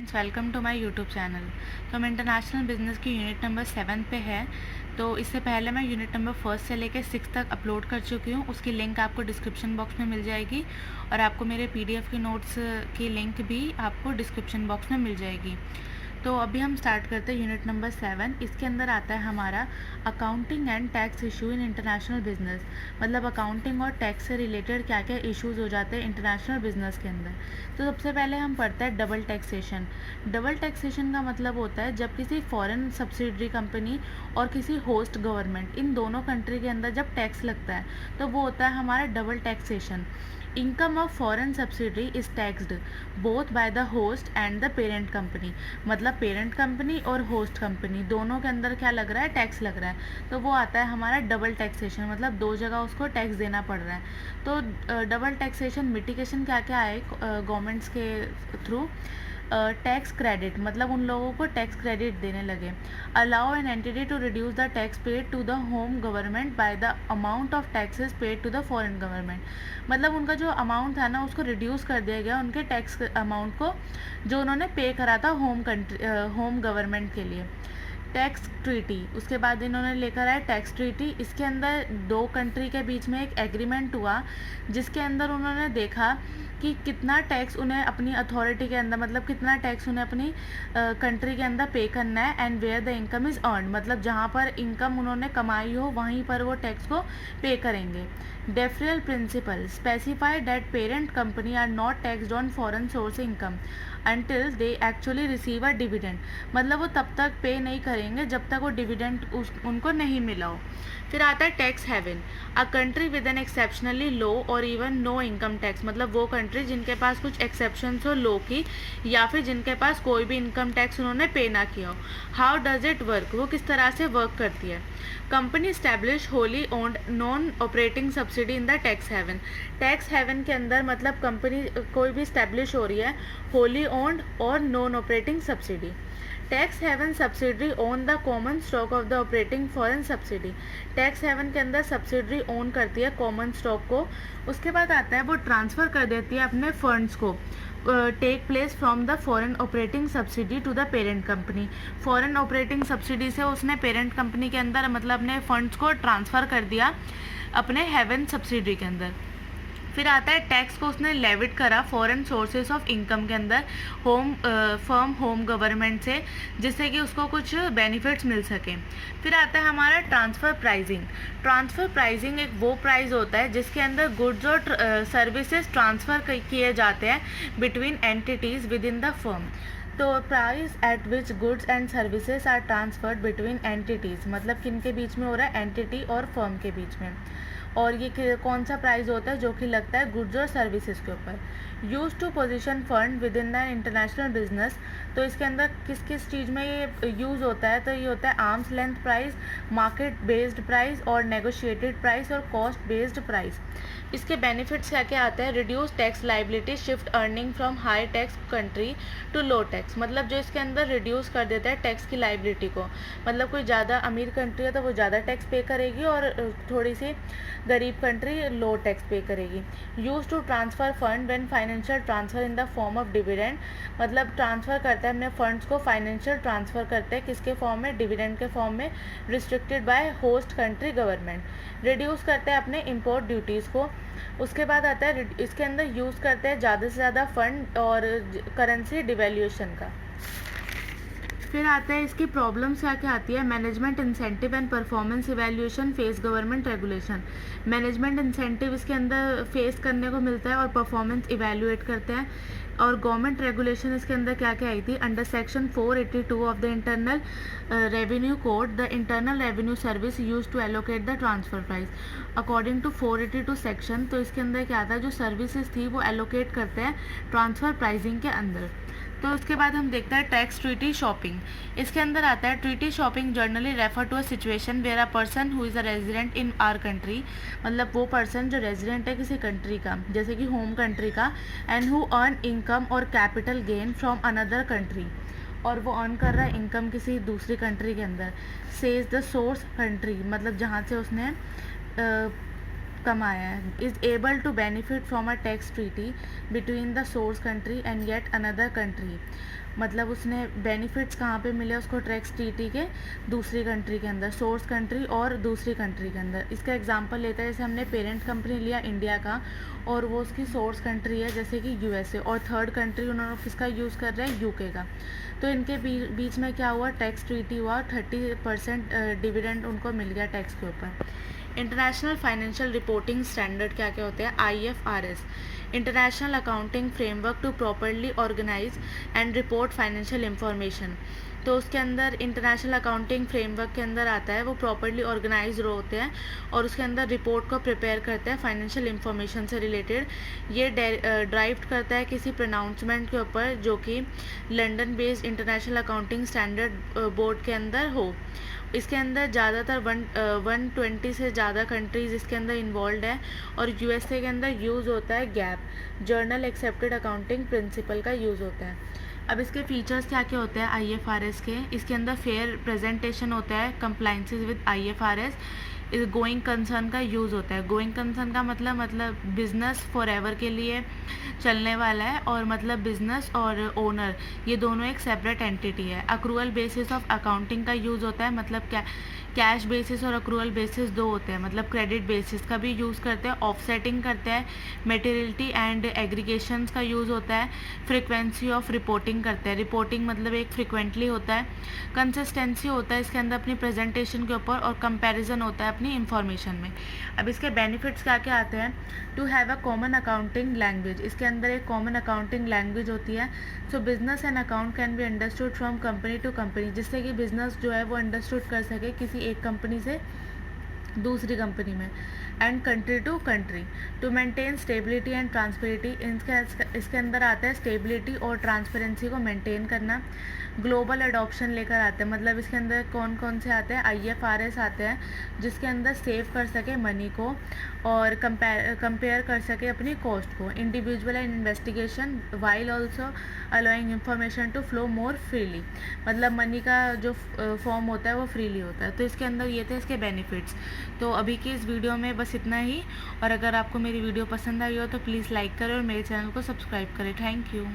Friends, welcome to my YouTube channel. तो हम international business की यूनिट नंबर 7 पे है। तो इससे पहले मैं यूनिट नंबर 1 से लेकर 6 तक अपलोड कर चुकी हूँ। उसकी लिंक आपको डिस्क्रिप्शन बॉक्स में मिल जाएगी और आपको मेरे पीडीएफ की नोट्स की लिंक भी आपको डिस्क्रिप्शन बॉक्स में मिल जाएगी। तो अभी हम स्टार्ट करते हैं यूनिट नंबर 7। इसके अंदर आता है हमारा accounting and tax issue in international business. मतलब अकाउंटिंग और टैक्स से रिलेटेड क्या क्या इश्यूज हो जाते हैं इंटरनेशनल बिजनेस के अंदर। तो सबसे पहले हम पढ़ते हैं डबल टैक्सेशन। डबल टैक्सेशन का मतलब होता है जब किसी फॉरेन सब्सिडरी कंपनी और किसी होस्ट गवर्नमेंट, इन दोनों कंट्री के अंदर जब टैक्स लगता है तो वो होता है हमारा double taxation. Income of foreign subsidiary is taxed both by the host and the parent company. मतलब पेरेंट कंपनी और होस्ट कंपनी दोनों के अंदर क्या लग रहा है, टैक्स लग रहा है। तो वो आता है हमारा डबल टैक्सेशन, मतलब दो जगह उसको टैक्स देना पड़ रहा है। तो डबल टैक्सेशन मिटिगेशन क्या क्या है गवर्नमेंट्स के थ्रू। टैक्स क्रेडिट, मतलब उन लोगों को टैक्स क्रेडिट देने लगे। Allow an entity to reduce the tax paid to the home government by the amount of taxes paid to the foreign government. मतलब उनका जो अमाउंट था ना उसको रिड्यूस कर दिया गया, उनके टैक्स अमाउंट को जो उन्होंने पे करा था होम गवर्नमेंट के लिए। टैक्स ट्रीटी, उसके बाद इन्होंने लेकर आए टैक्स ट्रीटी। इसके अंदर दो कंट्री के बीच में एक एग्रीमेंट हुआ जिसके अंदर उन्होंने देखा कि कितना टैक्स उन्हें अपनी अथॉरिटी के अंदर, मतलब कितना टैक्स उन्हें अपनी कंट्री के अंदर पे करना है। And where the income is earn, मतलब जहाँ पर इनकम उन्होंने कमाई हो वहीं पर वो टैक्स को पे करेंगे। Deferral principle specify that parent company are not taxed on foreign source income until they actually receive a dividend. मतलब वो तब तक पे नहीं करेंगे जब तक वो डिविडेंड उनको नहीं मिला हो। फिर आता है tax haven, a country with an exceptionally low और इवन नो इनकम टैक्स। मतलब वो कंट्री जिनके पास कुछ एक्सेप्शंस हो लो की, या फिर जिनके पास कोई भी इनकम टैक्स उन्होंने पे ना किया हो। हाउ डज इट वर्क, वो किस तरह से वर्क करती है। Company establish wholly owned non operating subsidy in the tax haven. Tax haven के अंदर मतलब कंपनी कोई भी स्टैब्लिश हो रही है होली ओन्ड और non operating subsidy. Tax haven subsidiary own the common stock of the operating foreign subsidy. Tax haven के अंदर सब्सिडरी ओन करती है कॉमन स्टॉक को। उसके बाद आता है वो ट्रांसफ़र कर देती है अपने फंड्स को, take place from the foreign operating subsidy to the parent company. Foreign operating subsidy से उसने पेरेंट कंपनी के अंदर मतलब अपने फंड्स को ट्रांसफ़र कर दिया अपने हेवन सब्सिडी के अंदर। फिर आता है टैक्स को उसने लेविट करा फॉरेन सोर्सेज ऑफ इनकम के अंदर होम गवर्नमेंट से, जिससे कि उसको कुछ बेनिफिट्स मिल सकें। फिर आता है हमारा ट्रांसफ़र प्राइजिंग। ट्रांसफ़र प्राइजिंग एक वो प्राइस होता है जिसके अंदर गुड्स और सर्विसेज ट्रांसफ़र किए जाते हैं between entities within the firm. तो price at which goods and services are transferred between entities, मतलब किन के बीच में हो रहा है, एंटिटी और फर्म के बीच में। और ये कौन सा प्राइस होता है जो कि लगता है गुड्स और सर्विसेज के ऊपर। Use to position fund within the international business. तो इसके अंदर किस किस चीज़ में ये यूज़ होता है, तो ये होता है arm's length price, market based price और नेगोशिएटेड प्राइस और कॉस्ट बेस्ड प्राइस। इसके बेनिफिट्स क्या क्या आते हैं। Reduce tax liability, shift earning from high tax country to low tax. मतलब जो इसके अंदर रिड्यूस कर देता है टैक्स की लाइबिलिटी को, मतलब कोई ज़्यादा अमीर कंट्री है तो वो ज़्यादा टैक्स पे करेगी और थोड़ी सी गरीब कंट्री लो टैक्स पे करेगी। Use to transfer fund when financial transfer in the form of dividend. मतलब ट्रांसफ़र करता है अपने फंड्स को, फाइनेंशियल ट्रांसफ़र करते हैं किसके फॉर्म में, डिविडेंड के फॉर्म में, restricted by host country government. Reduce करते हैं अपने इम्पोर्ट ड्यूटीज़ को। उसके बाद आता है इसके अंदर यूज़ करते हैं ज़्यादा से ज़्यादा फंड और करेंसी डिवैल्यूएशन का। फिर आता है इसकी प्रॉब्लम्स क्या क्या आती है। Management incentive and performance evaluation face government regulation. Management incentive इसके अंदर फेस करने को मिलता है और परफॉर्मेंस इवैल्यूएट करते हैं। और गवर्नमेंट रेगुलेशन इसके अंदर क्या क्या आई थी। Under section 482 of the internal revenue code, the internal revenue service use to allocate the transfer price according to 482 section. तो इसके अंदर क्या था, जो सर्विसेज थी वो एलोकेट करते हैं ट्रांसफ़र प्राइसिंग के अंदर। तो उसके बाद हम देखते हैं टैक्स ट्रीटी शॉपिंग। इसके अंदर आता है treaty shopping generally refer to a situation where a person who is a resident in our country. मतलब वो पर्सन जो रेजिडेंट है किसी कंट्री का, जैसे कि होम कंट्री का, एंड हु अर्न इनकम और capital gain from another country, और वो अर्न कर रहा है इनकम किसी दूसरी कंट्री के अंदर। सेज द सोर्स कंट्री, मतलब जहाँ से उसने कमाया है, is able to benefit from a tax treaty between the source country and yet another country. मतलब उसने बेनिफिट्स कहाँ पे मिले उसको टैक्स ट्रीटी के दूसरी कंट्री के अंदर, सोर्स कंट्री और दूसरी कंट्री के अंदर। इसका एग्जांपल लेते हैं, जैसे हमने पेरेंट कंपनी लिया इंडिया का और वो उसकी सोर्स कंट्री है जैसे कि यूएसए, और थर्ड कंट्री उन्होंने किसका यूज़ कर रहे हैं, यूके का। तो इनके बीच में क्या हुआ, टैक्स ट्रीटी हुआ, 30% डिविडेंड उनको मिल गया टैक्स के ऊपर। इंटरनेशनल फाइनेंशियल रिपोर्टिंग स्टैंडर्ड क्या क्या होते हैं, IFRS, international accounting framework to properly organise and report financial information. तो उसके अंदर इंटरनेशनल अकाउंटिंग फ्रेमवर्क के अंदर आता है, वो प्रॉपरली ऑर्गेनाइज होते हैं और उसके अंदर रिपोर्ट को प्रिपेयर करते हैं फाइनेंशियल इंफॉर्मेशन से रिलेटेड। ये ड्राइव करता है किसी प्रोनाउंसमेंट के ऊपर जो कि London based international accounting standard board के अंदर हो। इसके अंदर ज़्यादातर 120 से ज़्यादा कंट्रीज़ इसके अंदर इन्वॉल्व है और यूएसए के अंदर यूज़ होता है gap, journal accepted accounting principle का यूज़ होता है। अब इसके फीचर्स क्या क्या होते हैं IFRS के, इसके अंदर फेयर प्रेजेंटेशन होता है, कंप्लाइंसेस विद IFRS, इस गोइंग कंसर्न का यूज़ होता है। गोइंग कंसर्न का मतलब बिजनेस फॉर एवर के लिए चलने वाला है, और मतलब बिजनेस और ओनर ये दोनों एक सेपरेट एंटिटी है। अक्रूअल बेसिस ऑफ अकाउंटिंग का यूज़ होता है, मतलब क्या कैश बेसिस और अक्रूअल बेसिस दो होते हैं, मतलब क्रेडिट बेसिस का भी यूज़ करते हैं, ऑफसेटिंग करते हैं, मटेरियलिटी एंड एग्रीगेशंस का यूज़ होता है, फ्रिक्वेंसी ऑफ रिपोर्टिंग करते हैं, रिपोर्टिंग मतलब एक फ्रिक्वेंटली होता है, कंसिस्टेंसी होता है इसके अंदर अपनी प्रेजेंटेशन के ऊपर, और कंपैरिजन होता है अपनी इंफॉर्मेशन में। अब इसके बेनिफिट्स क्या क्या आते हैं, to have a common accounting language, इसके अंदर एक कॉमन अकाउंटिंग लैंग्वेज होती है। So business and account can be understood from company to company, जिससे कि बिजनेस जो है वो अंडरस्टूड कर सके किसी एक कंपनी से दूसरी कंपनी में। And country to country, to maintain stability and transparency, इसके अंदर आता है स्टेबिलिटी और ट्रांसपेरेंसी को मेंटेन करना। ग्लोबल अडॉप्शन लेकर आते हैं, मतलब इसके अंदर कौन कौन से आते हैं, IFRS आते हैं जिसके अंदर सेव कर सके मनी को और कंपेयर कर सके अपनी कॉस्ट को। Individual and investigation while also allowing information to flow more freely, मतलब मनी का जो फॉर्म होता है वो फ्रीली होता है। तो इसके अंदर ये थे इसके बेनिफिट्स। तो अभी की इस वीडियो में बस इतना ही, और अगर आपको मेरी वीडियो पसंद आई हो तो प्लीज़ लाइक करें और मेरे चैनल को सब्सक्राइब करें। Thank you.